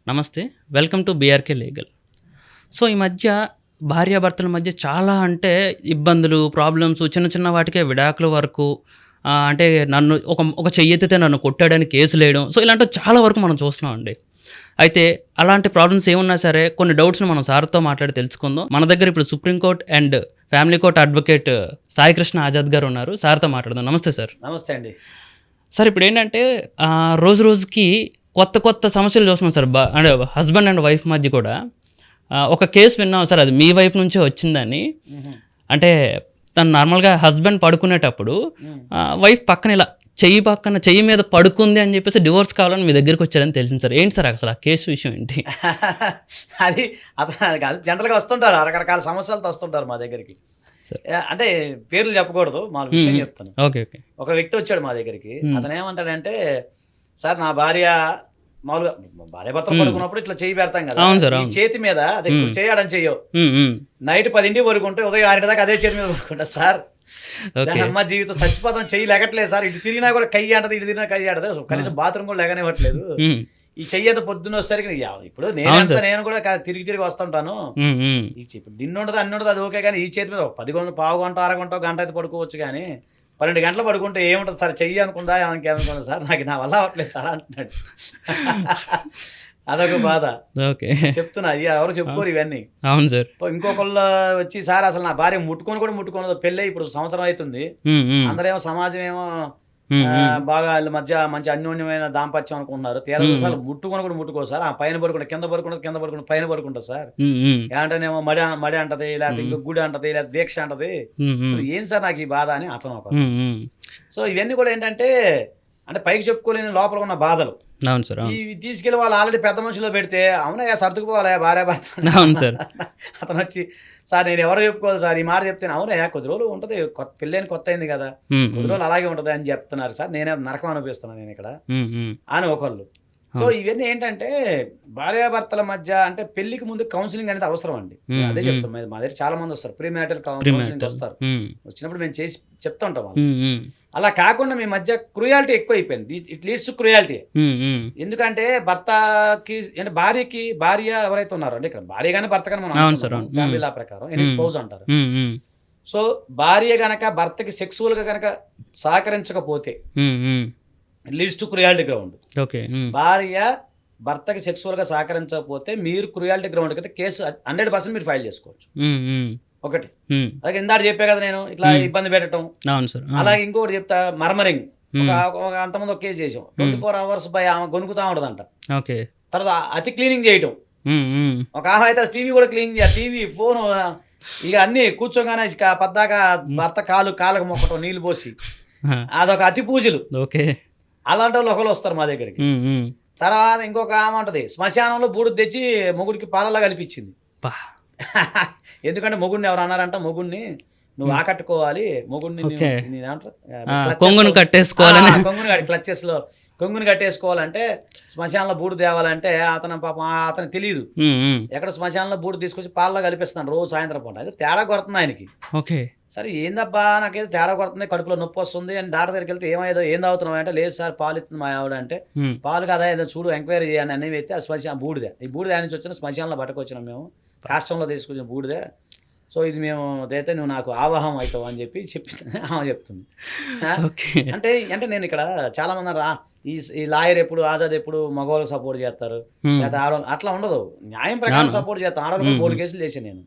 నమస్తే. Welcome to BRK legal. So, ఈ మధ్య భార్యాభర్తల మధ్య చాలా అంటే ఇబ్బందులు, ప్రాబ్లమ్స్ చిన్న చిన్న వాటికే విడాకుల వరకు అంటే నన్ను ఒక చెయ్యెత్తితే నన్ను కొట్టాడని కేసులేయడం. సో, ఇలాంటివి చాలా వరకు మనం చూస్తున్నామండి. అయితే అలాంటి ప్రాబ్లమ్స్ ఏమున్నా సరే కొన్ని డౌట్స్‌ని మనం సార్‌తో మాట్లాడి తెలుసుకుందాం. మన దగ్గర ఇప్పుడు supreme court and family court advocate Saikrishna Azad గారు ఉన్నారు. సార్‌తో మాట్లాడదాం. నమస్తే సార్. నమస్తే అండి. సార్ ఇప్పుడేంటంటే రోజు రోజుకి కొత్త కొత్త సమస్యలు చూస్తున్నాం సార్. అంటే హస్బెండ్ అండ్ వైఫ్ మధ్య కూడా ఒక కేసు విన్నాం సార్, అది మీ వైపు నుంచే వచ్చిందని. అంటే తను నార్మల్గా హస్బెండ్ పడుకునేటప్పుడు వైఫ్ పక్కన ఇలా చెయ్యి మీద పడుకుంది అని చెప్పేసి డివోర్స్ కావాలని మీ దగ్గరికి వచ్చారని తెలిసింది సార్. ఏంటి సార్ అసలు ఆ కేసు విషయం ఏంటి? అది అతను కాదు, జనరల్గా వస్తుంటారు, రకరకాల సమస్యలతో వస్తుంటారు మా దగ్గరికి. అంటే పేర్లు చెప్పకూడదు, మా విషయం చెప్తాను. Okay okay. ఒక వ్యక్తి వచ్చాడు మా దగ్గరికి. అతను ఏమంటాడంటే, సార్ నా భార్య మామూలుగా భార్య భర్తలు పడుకున్నప్పుడు ఇట్లా చేయి పెడతాం కదా, ఈ చేతి మీద అదే చేయడం చెయ్యవు, నైట్ 10 వరకు ఉంటే ఉదయం 6 దాకా అదే చేతి మీద పడుకుంటా సార్. అమ్మ జీవితం చచ్చిపోతాం, చెయ్యి లెగట్లేదు సార్, ఇటు తిరిగినా కూడా కయ్యి అంటది, ఇటు తిరిగినా కయ్యి ఆడదు, కనీసం బాత్రూమ్ కూడా లెగనివ్వట్లేదు. ఈ చెయ్యి అంత పొద్దున్న వచ్చేసరికి ఇప్పుడు నేను కూడా తిరిగి వస్తుంటాను, ఇప్పుడు దీన్ని ఉండదు అన్ని ఉండదు, అది ఓకే, కానీ ఈ చేతి మీద 10 పావు గంట అరగంట గంట అయితే పడుకోవచ్చు, కానీ 12 గంటలు పడుకుంటే ఏముంటుంది సార్, చెయ్యి అనుకుందా ఏమనుకున్నా సార్, నాకు నా వల్ల అవ్వట్లేదు సార్ అంటున్నాడు. అదొక బాధ. ఓకే, చెప్తున్నా, ఎవరు చెప్పుకోరు ఇవన్నీ. అవును సార్. ఇంకొకళ్ళు వచ్చి, సార్ అసలు నా భార్య ముట్టుకోనదు, పెళ్ళి ఇప్పుడు సంవత్సరం అవుతుంది, అందరేమో సమాజం ఏమో బాగా వాళ్ళ మధ్య మంచి అన్యోన్యమైన దాంపత్యం అనుకుంటున్నారు, తీరా సార్ ముట్టుకో సార్, ఆ పైన పడుకుంటా, కింద పడుకుంటా పైన పడుకుంటా సార్, ఏమంటేనేమో మడి అంటది, లేకపోతే ఇంకో గుడి అంటది, లేకపోతే దీక్ష అంటది. అసలు ఏం సార్ నాకు ఈ బాధ అని అతను ఒక. సో ఇవన్నీ కూడా ఏంటంటే, అంటే పైకి చెప్పుకోలేని లోపల ఉన్న బాధలు. అవును సార్. ఇవి తీసుకెళ్ళి వాళ్ళు ఆల్రెడీ పెద్ద మనుషులో పెడితే, అవునా సర్దుకుపోవాలి భార్య భర్త. అవును సార్. అతను వచ్చి, సార్ నేను ఎవరో చెప్పుకోవాలి సార్, ఈ మాట చెప్తే అవునా కొద్ది రోజులు ఉంటుంది, పెళ్ళైన కొత్త అయింది కదా, కొద్ది రోజులు అలాగే ఉంటుంది అని చెప్తున్నారు సార్, నేనే నరకం అనిపిస్తున్నాను నేను ఇక్కడ అని ఒకళ్ళు. సో ఇవన్నీ ఏంటంటే భార్యాభర్తల మధ్య అంటే పెళ్లికి ముందు కౌన్సిలింగ్ అనేది అవసరం అండి. అదే చెప్తాం, మా దగ్గర చాలా మంది వస్తారు, ప్రీ మ్యారిటల్ కౌన్సిలింగ్ వస్తారు. వచ్చినప్పుడు మేము చేసి చెప్తా ఉంటాం వాళ్ళు. అలా కాకుండా మీ మధ్య క్రూయాలిటీ ఎక్కువ అయిపోయింది, ఇట్ లీడ్స్ టు క్రూయాలిటీ. ఎందుకంటే భర్తకి అంటే భార్య ఎవరైతే ఉన్నారో అంటే ఇక్కడ భార్య కానీ భర్త కానీ మనం ఫ్యామిలీ లా ప్రకారం ఎనీ స్పౌజ్ అంటారు. సో భార్య గనక భర్తకి సెక్సువల్ గా గనక సహకరించకపోతే లీడ్స్ టు క్రూయాలిటీ గ్రౌండ్. భార్య భర్తకి సెక్సువల్ గా సహకరించకపోతే మీరు క్రూయాలిటీ గ్రౌండ్ అయితే కేసు 100% మీరు ఫైల్ చేసుకోవచ్చు. ఒకటి అలాగే ఇందాక చెప్పే కదా నేను ఇట్లా ఇబ్బంది పెట్టడం. అలాగే ఇంకొకటి చెప్తా, మర్మరింగ్. అంతమంది ఒక కేసు చేసాం, 24 hours బై ఆమె గొనుకుతా ఉంటదంట. తర్వాత అతి క్లీనింగ్ చేయటం. ఒక ఆమె అయితే టీవీ కూడా క్లీన్ చేయాలి, టీవీ ఫోన్ ఇక అన్ని కూర్చోగానే పద్దాక భర్త కాళ్ళకు మొక్కటం నీళ్లు పోసి, అదొక అతి పూజలు. అలాంటి వాళ్ళు ఒకళ్ళు వస్తారు మా దగ్గరికి. తర్వాత ఇంకొక ఆమె ఉంటది, శ్మశానంలో బూడిద తెచ్చి మొగుడికి పాలలా కల్పించింది. ఎందుకంటే మొగుడిని ఎవరు అన్నారంట, మొగుడిని నువ్వు ఆకట్టుకోవాలి, మొగుడిని కొంగుని క్లచెస్ లో కొంగుని కట్టేసుకోవాలంటే శ్మశానంలో బూడు తేవాలంటే అతను పాపం అతనికి తెలియదు, ఎక్కడ శ్మశానంలో బూడు తీసుకొచ్చి పాలలో కలిపిస్తున్నాడు రోజు సాయంత్రం పూట. అయితే తేడా కొడుతుంది ఆయనకి. సరే ఏందబ్బా నాకేదో తేడా కొడుతుంది, కడుపులో నొప్పి వస్తుంది అని డాక్టర్ దగ్గరికి వెళ్తే ఏం తాగుతున్నావు అంటే, లేదు సార్ పాలు ఇస్తుంది మా ఆవిడ అంటే, పాలు కదా ఏదో చూడు ఎంక్వైరీ చేయాలని అన్నీ అయితే ఆ శ్మశానం బూడిదే, ఈ బూడిద ఆయన నుంచి వచ్చిన శ్మశానంలో పట్టుకొచ్చినాం మేము, కాష్టంలో తీసుకొచ్చిన బూడిదే. సో ఇది మేము అయితే నువ్వు నాకు ఆవాహం అవుతావు అని చెప్పి చెప్తుంది. అంటే నేను ఇక్కడ చాలా మంది ఈ లాయర్ ఎప్పుడు ఆజాద్ ఎప్పుడు మగవాళ్ళకి సపోర్ట్ చేస్తారు, లేదా ఆడవాళ్ళు అట్లా ఉండదు, న్యాయం ప్రకారం సపోర్ట్ చేస్తాను. ఆడవాళ్ళు 3 కేసులు చేశాను నేను.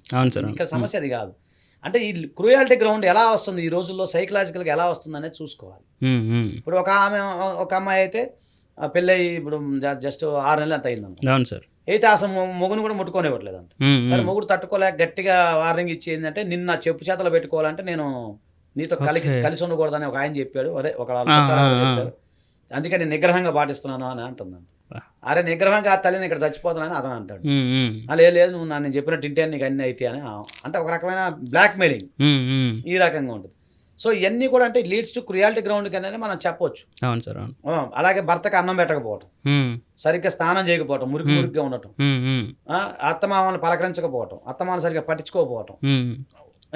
ఇక్కడ సమస్య అది కాదు. అంటే ఈ క్రూయాలిటీ గ్రౌండ్ ఎలా వస్తుంది ఈ రోజుల్లో, సైకలాజికల్గా ఎలా వస్తుంది అనేది చూసుకోవాలి. ఇప్పుడు ఒక అమ్మాయి అయితే పెళ్ళయి ఇప్పుడు జస్ట్ 6 నెలలు అంత అయిందన్న, అయితే అసలు మొగుని కూడా ముట్టుకోనివ్వట్లేదంట. సరే మొగుడు తట్టుకోలేక గట్టిగా వార్నింగ్ ఇచ్చి ఏంటంటే, నిన్న చెప్పు చేతలో పెట్టుకోవాలంటే నేను నీతో కలిసి ఉండకూడదని ఒక ఆయన చెప్పాడు, అదే ఒక చెప్పారు, అందుకే నేను నిగ్రహంగా పాటిస్తున్నాను అని అంటుందంట. అరే నిగ్రహంగా ఆ తల్లిని ఇక్కడ చచ్చిపోతున్నానని అతను అంటాడు. లేదు నువ్వు నన్ను చెప్పినట్టు ఇంటే నీకు అన్ని అయితే అని, అంటే ఒక రకమైన బ్లాక్ మెయిలింగ్ ఈ రకంగా ఉంటుంది. సో ఇవన్నీ కూడా అంటే లీడ్స్ టు క్రూయాలిటీ గ్రౌండ్ కిందనే మనం చెప్పొచ్చు. అలాగే భర్తకు అన్నం పెట్టకపోవటం, సరిగ్గా స్నానం చేయకపోవటం, మురికిగా ఉండటం, అత్తమామని పలకరించకపోవటం, అత్తమామని సరిగ్గా పట్టించుకోకపోవటం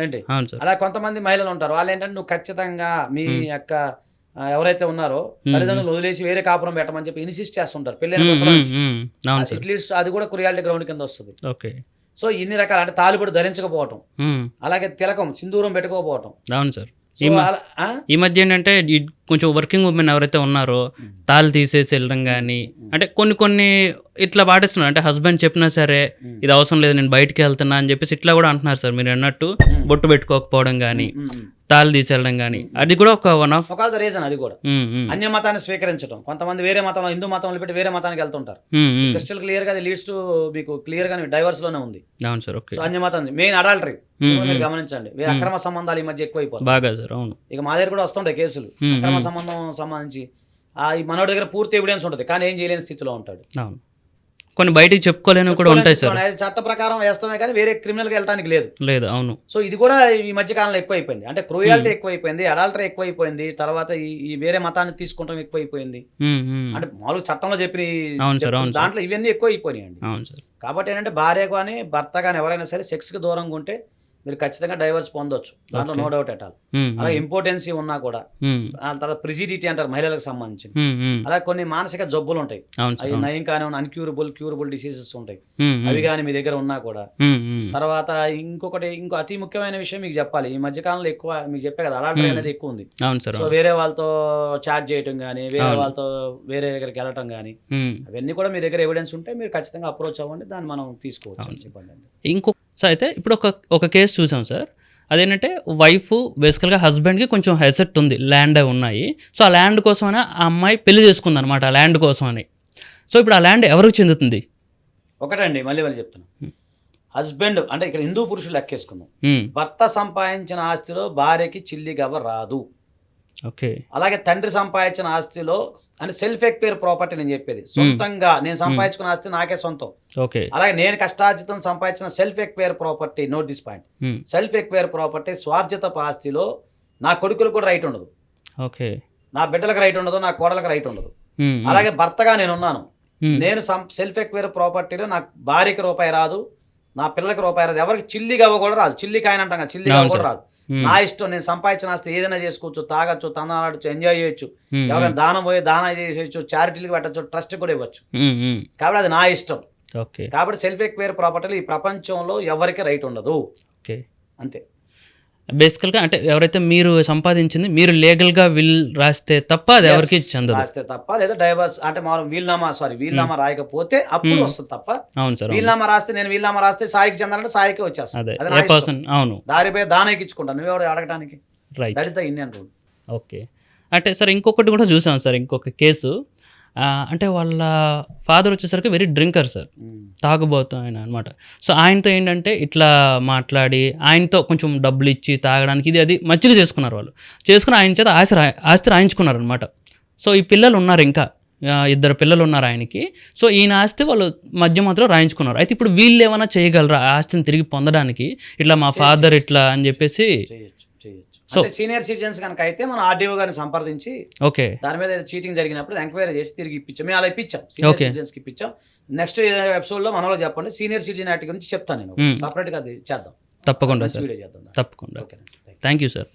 ఏంటి. అలా కొంతమంది మహిళలు ఉంటారు, వాళ్ళు ఏంటంటే నువ్వు ఖచ్చితంగా మీ యొక్క ఎవరైతే ఉన్నారో తల్లిదండ్రులు వదిలేసి వేరే కాపురం పెట్టమని చెప్పి ఇన్సిస్ట్ చేస్తుంటారు పెళ్ళైన కొత్తలో నుంచి. అట్లీస్ట్ అది కూడా క్రుయాలిటీ గ్రౌండ్ కింద వస్తుంది. ఓకే. సో ఇన్ని రకాల అంటే తాలిబొట్టు ధరించకపోవటం, అలాగే తిలకం సింధూరం పెట్టుకోకపోవటం. అవును సార్. సో ఈ మధ్య ఏంటంటే కొంచెం వర్కింగ్ ఉమెన్ ఎవరైతే ఉన్నారో తాళ్ళు తీసేసి వెళ్ళడం కానీ, అంటే కొన్ని ఇట్లా పాటిస్తున్నారు. అంటే హస్బెండ్ చెప్పినా సరే ఇది అవసరం లేదు నేను బయటికి వెళ్తున్నా అని చెప్పేసి ఇట్లా కూడా అంటున్నారు సార్. మీరు అన్నట్టు బొట్టు పెట్టుకోకపోవడం కానీ, తాళ్ళు తీసేయడం కానీ, అది కూడా ఒక రీజన్. అది కూడా అన్య మతాన్ని స్వీకరించడం. కొంతమంది వేరే మతంలో హిందూ మతంలో పెట్టి వేరే మతానికి వెళ్తుంటారు. క్రిస్టల్ క్లియర్ గా అది లీడ్స్ టు మీకు క్లియర్ గా డైవర్స్ లోనే ఉంది. అవును సార్. ఓకే. సో అన్య మతం మెయిన్ అడాల్టరీ మీరు గమనించండి. అక్రమ సంబంధాలు ఈ మధ్య ఎక్కువైపోతాయి బాగా సార్. అవును. ఇక మా దగ్గర కూడా వస్తుంటాయి కేసులు అక్రమ సంబంధించి. ఈ మనోడి దగ్గర పూర్తి ఎవిడెన్స్ ఉంటుంది కానీ ఏం చేయలేని స్థితిలో ఉంటాడు. అవును. కొన్ని బయటికి చెప్పుకోలేని కూడా ఉంటాయి సార్. చట్ట ప్రకారం వేస్తామే కానీ వేరే క్రిమినల్కి వెళ్ళడానికి లేదు. అవును. సో ఇది కూడా ఈ మధ్య కాలంలో ఎక్కువైపోయింది. అంటే క్రూయాలిటీ ఎక్కువైపోయింది, అడాల్టరీ ఎక్కువైపోయింది, తర్వాత ఈ వేరే మతాన్ని తీసుకుంటాం ఎక్కువైపోయింది. అంటే మామూలుగా చట్టంలో చెప్పిన దాంట్లో ఇవన్నీ ఎక్కువైపోయినాయండి. కాబట్టి ఏంటంటే భార్య కానీ భర్త కానీ ఎవరైనా సరే సెక్స్కి దూరంగా ఉంటే మీరు ఖచ్చితంగా డైవర్స్ పొందొచ్చు, దాంట్లో నో డౌట్ ఎట్ ఆల్. అలాగే ఇంపార్టెన్సీ ఉన్నా కూడా, తర్వాత ప్రిజిడిటీ అంటారు మహిళలకు సంబంధించి, అలాగే కొన్ని మానసిక జబ్బులు ఉంటాయి, అవి నయం కానీ క్యూరబుల్ డిసీజెస్ ఉంటాయి, అవి కానీ మీ దగ్గర ఉన్నా కూడా. తర్వాత ఇంకో అతి ముఖ్యమైన విషయం మీకు చెప్పాలి. ఈ మధ్య కాలంలో ఎక్కువ మీకు చెప్పే కదా అడాల్టరీ అనేది ఎక్కువ ఉంది. సో వేరే వాళ్ళతో చాట్ చేయటం కానీ, వేరే వాళ్ళతో వేరే దగ్గరికి వెళ్ళటం కానీ, అవన్నీ కూడా మీ దగ్గర ఎవిడెన్స్ ఉంటే మీరు ఖచ్చితంగా అప్రోచ్ అవ్వండి, దాన్ని మనం తీసుకోవచ్చు. ఇంకో సార్ అయితే ఇప్పుడు ఒక కేసు చూసాం సార్. అదేంటంటే వైఫ్ బేసికల్గా హస్బెండ్కి కొంచెం హెసెట్ ఉంది, ల్యాండ్ అవి ఉన్నాయి. సో ఆ ల్యాండ్ కోసమని ఆ అమ్మాయి పెళ్లి చేసుకుంది అనమాట, ఆ ల్యాండ్ కోసం అని. సో ఇప్పుడు ఆ ల్యాండ్ ఎవరికి చెందుతుంది? ఒకటండి, మళ్ళీ చెప్తున్నాను. హస్బెండ్ అంటే ఇక్కడ హిందూ పురుషులు లెక్కేసుకుందాం. భర్త సంపాదించిన ఆస్తిలో భార్యకి చిల్లి గవ్వ రాదు. ఓకే. అలాగే తండ్రి సంపాదించిన ఆస్తిలో అంటే సెల్ఫ్ ఎక్వైర్ ప్రాపర్టీ నేను చెప్పేది, సొంతంగా నేను సంపాదించుకున్న ఆస్తి నాకే సొంతం. ఓకే. అలాగే నేను కష్టార్జితం సంపాదించిన self acquire property, note this point, self acquire property స్వార్జితపు ఆస్తిలో నా కొడుకులకు కూడా రైట్ ఉండదు. ఓకే. నా బిడ్డలకు రైట్ ఉండదు, నా కోడలకు రైట్ ఉండదు. అలాగే భర్తగా నేనున్నాను, నేను సెల్ఫ్ ఎక్వైర్ ప్రాపర్టీలో నాకు భార్యకి రూపాయి రాదు, నా పిల్లలకి రూపాయి రాదు, ఎవరికి చిల్లి గవ్వ కూడా రాదు. చిల్లి కాయని అంటాం కదా, చిల్లి గవ్వ కూడా రాదు. నా ఇష్టం, నేను సంపాదించిన ఆస్తి ఏదైనా చేసుకోవచ్చు, తాగొచ్చు, తందనాడచ్చు, ఎంజాయ్ చేయొచ్చు, ఎవరైనా దానం చేసేయచ్చు, చారిటీలకు పెట్టచ్చు, ట్రస్ట్ కూడా ఇవ్వచ్చు. కాబట్టి అది నా ఇష్టం. కాబట్టి సెల్ఫ్ ఎక్వైర్ ప్రాపర్టీలు ఈ ప్రపంచంలో ఎవరికి రైట్ ఉండదు. అంతే. బేసికల్గా అంటే ఎవరైతే మీరు సంపాదించింది మీరు లీగల్గా విల్ రాస్తే తప్ప అది ఎవరికి చెందదు. రాస్తే తప్ప, లేదా డైవర్స్ అంటే మనం వీల్నామా రాయకపోతే అప్పుడు వస్తుంది తప్ప. అవును సార్. వీల్నామా రాస్తే సాయికి చెందాలంటే సాయికి వచ్చేస్తుంది. అవును. దారిపై దానికి ఇచ్చుకుంటాను, నువ్వెవరు అడగడానికి. దళిత ఇండియన్ రూల్. ఓకే. అంటే సార్ ఇంకొకటి కూడా చూసాం సార్, ఇంకొక కేసు. అంటే వాళ్ళ ఫాదర్ వచ్చేసరికి వెరీ డ్రింకర్ సార్, తాగుబోతు ఆయన అనమాట. సో ఆయనతో ఏంటంటే ఇట్లా మాట్లాడి ఆయనతో కొంచెం డబ్బులు ఇచ్చి తాగడానికి ఇది అది మచ్చిగా చేసుకున్నారు. వాళ్ళు చేసుకుని ఆయన చేత ఆస్తి రాయించుకున్నారు అనమాట. సో ఈ పిల్లలు ఉన్నారు, ఇంకా 2 పిల్లలు ఉన్నారు ఆయనకి. సో ఈయన ఆస్తి వాళ్ళు మధ్యలో రాయించుకున్నారు. అయితే ఇప్పుడు వీళ్ళు ఏమైనా చేయగలరా ఆ ఆస్తిని తిరిగి పొందడానికి? ఇట్లా మా ఫాదర్ ఇట్లా అని చెప్పేసి సో సీనియర్ సిటిజన్స్ కనుక అయితే మనం ఆర్డీఓ గారిని సంప్రదించి ఓకే దాని మీద చీటింగ్ జరిగినప్పుడు ఎంక్వైరీ చేసి తిరిగి ఇప్పించాం. మేము అలా ఇప్పించాం, సీనియర్ సిటిజన్స్కి ఇప్పించాం. నెక్స్ట్ ఎపిసోడ్లో మనలో చెప్పండి, సీనియర్ సిటిజన్ యాక్ట్ గురించి చెప్తాను నేను, సపరేట్గా అది చేద్దాం. తప్పకుండా వీడియో చేద్దాం. తప్పకుండా. Thank you sir.